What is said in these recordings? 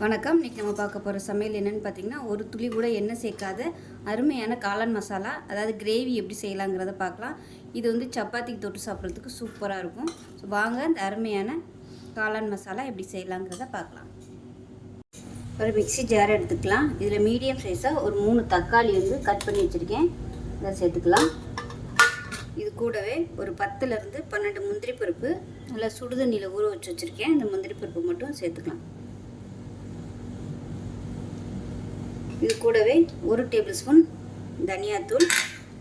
வணக்கம். இன்றைக்கி நம்ம பார்க்க போகிற சமையல் என்னென்னு பார்த்தீங்கன்னா, ஒரு துளி கூட எண்ணெய் சேர்க்காத அருமையான காளான் மசாலா, அதாவது கிரேவி எப்படி செய்யலாங்கிறத பார்க்கலாம். இது வந்து சப்பாத்திக்கு தொட்டு சாப்பிட்றதுக்கு சூப்பராக இருக்கும். ஸோ வாங்க இந்த அருமையான காளான் மசாலா எப்படி செய்யலாங்கிறத பார்க்கலாம். ஒரு மிக்ஸி ஜார் எடுத்துக்கலாம். இதில் மீடியம் சைஸாக ஒரு 3 தக்காளி வந்து கட் பண்ணி வச்சுருக்கேன். இதை சேர்த்துக்கலாம். இது கூடவே ஒரு 10லேருந்து 12 முந்திரி பருப்பு நல்லா சுடுதண்ணியில் ஊற வச்சு வச்சுருக்கேன். இந்த முந்திரி பருப்பு மட்டும் சேர்த்துக்கலாம். இது கூடவே 1 டேபிள் ஸ்பூன் தனியாத்தூள்,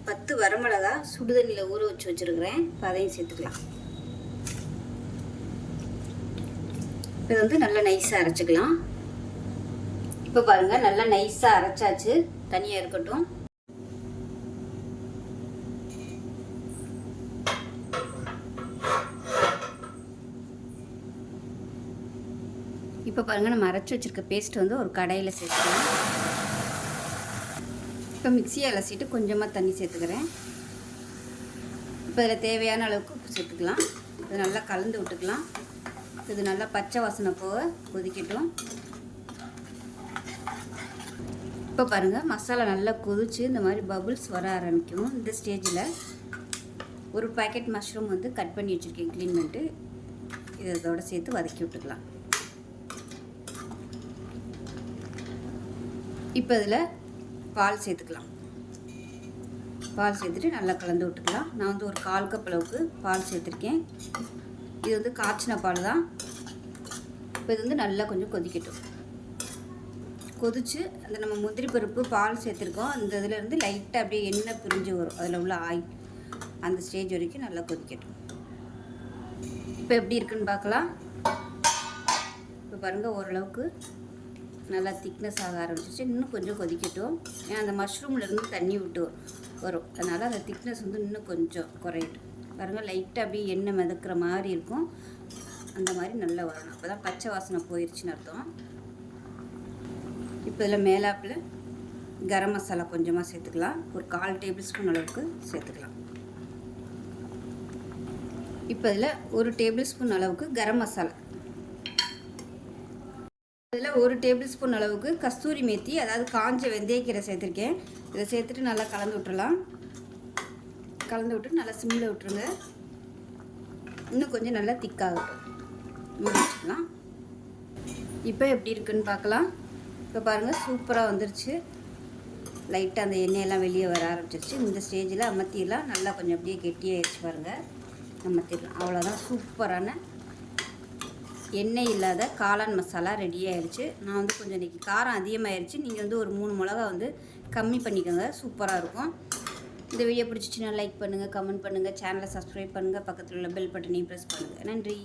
10 வரமிளகா சுடுதண்ணியில் ஊற வச்சு வச்சுருக்கிறேன். இப்போ அதையும் சேர்த்துக்கலாம். இது வந்து நல்லா நைஸாக அரைச்சிக்கலாம். இப்போ பாருங்கள், நல்லா நைஸாக அரைச்சாச்சு. தனியாக இருக்கட்டும். இப்போ பாருங்கள், நம்ம அரைச்சி வச்சுருக்க பேஸ்ட் வந்து ஒரு கடாயில் சேர்த்துக்கலாம். இப்போ மிக்ஸியை அலசிட்டு கொஞ்சமாக தண்ணி சேர்த்துக்கிறேன். இப்போ இதில் தேவையான அளவுக்கு உப்பு சேர்த்துக்கலாம். இது நல்லா கலந்து விட்டுக்கலாம். இது நல்லா பச்சை வாசனை போக கொதிக்கட்டும். இப்போ பாருங்கள், மசாலா நல்லா கொதிச்சு இந்த மாதிரி பபுள்ஸ் வர ஆரம்பிக்கும். இந்த ஸ்டேஜில் ஒரு பேக்கெட் மஷ்ரூம் வந்து கட் பண்ணி வச்சுருக்கேன், க்ளீன் பண்ணிட்டு. இதோட சேர்த்து வதக்கி விட்டுக்கலாம். இப்போ இதில் பால் சேர்த்துக்கலாம். பால் சேர்த்துட்டு நல்லா கலந்து விட்டுக்கலாம். நான் வந்து ஒரு 1/4 கப் அளவுக்கு பால் சேர்த்துருக்கேன். இது வந்து காய்ச்சின பால் தான். இப்போ இது வந்து நல்லா கொஞ்சம் கொதிக்கட்டும். கொதித்து அந்த நம்ம முந்திரி பருப்பு பால் சேர்த்துருக்கோம். அந்த இதிலேருந்து லைட்டாக அப்படியே எண்ணெய் பிரிஞ்சு வரும், அதில் உள்ள ஆயில். அந்த ஸ்டேஜ் வரைக்கும் நல்லா கொதிக்கட்டும். இப்போ எப்படி இருக்குன்னு பார்க்கலாம். இப்போ பாருங்கள், ஓரளவுக்கு நல்லா திக்னஸ் ஆக ஆரம்பிச்சிச்சு. இன்னும் கொஞ்சம் கொதிக்கட்டும். ஏன்னா அந்த மஷ்ரூம்லேருந்து தண்ணி விட்டு வரும், அதனால் அந்த திக்னஸ் வந்து இன்னும் கொஞ்சம் குறையட்டும். பாருங்கள், லைட்டாக அப்படியே எண்ணெய் மிதக்கிற மாதிரி இருக்கும். அந்த மாதிரி நல்லா வரணும். அப்போ தான் பச்சை வாசனை போயிடுச்சுன்னு அர்த்தம். இப்போ இதில் மேலாப்பில் கரம் மசாலா கொஞ்சமாக சேர்த்துக்கலாம். ஒரு 1/4 டேபிள் ஸ்பூன் அளவுக்கு சேர்த்துக்கலாம். இப்போ இதில் 1 டேபிள் ஸ்பூன் அளவுக்கு கரம் மசாலா, இதில் 1 டேபிள் ஸ்பூன் அளவுக்கு கஸ்தூரி மேத்தி, அதாவது காஞ்ச வெந்தயக்கீரை சேர்த்துருக்கேன். இதை சேர்த்துட்டு நல்லா கலந்து விட்டுறலாம். கலந்து விட்டு நல்லா சிம்மில் விட்டுருங்க. இன்னும் கொஞ்சம் நல்லா திக்காகட்டும். மூடி வச்சுக்கலாம். இப்போ எப்படி இருக்குன்னு பார்க்கலாம். இப்போ பாருங்கள், சூப்பராக வந்துருச்சு. லைட்டாக அந்த எண்ணெயெல்லாம் வெளியே வர ஆரம்பிச்சிருச்சு. இந்த ஸ்டேஜில் அமர்த்திடலாம். நல்லா கொஞ்சம் அப்படியே கெட்டியாகிடுச்சு பாருங்கள். அமர்த்திடலாம். அவ்வளோதான், சூப்பரான எண்ணெய் இல்லாத காளான் மசாலா ரெடி ஆயிடுச்சு. நான் வந்து கொஞ்சம் இன்றைக்கி காரம் அதிகமாகிடுச்சு. நீங்கள் வந்து ஒரு 3 மிளகா வந்து கம்மி பண்ணிக்கோங்க. சூப்பராக இருக்கும். இந்த வீடியோ பிடிச்சிச்சின்னா லைக் பண்ணுங்கள், கமெண்ட் பண்ணுங்கள், சேனலை சப்ஸ்கிரைப் பண்ணுங்கள், பக்கத்தில் உள்ள பெல் பட்டனையும் ப்ரெஸ் பண்ணுங்கள். நன்றி.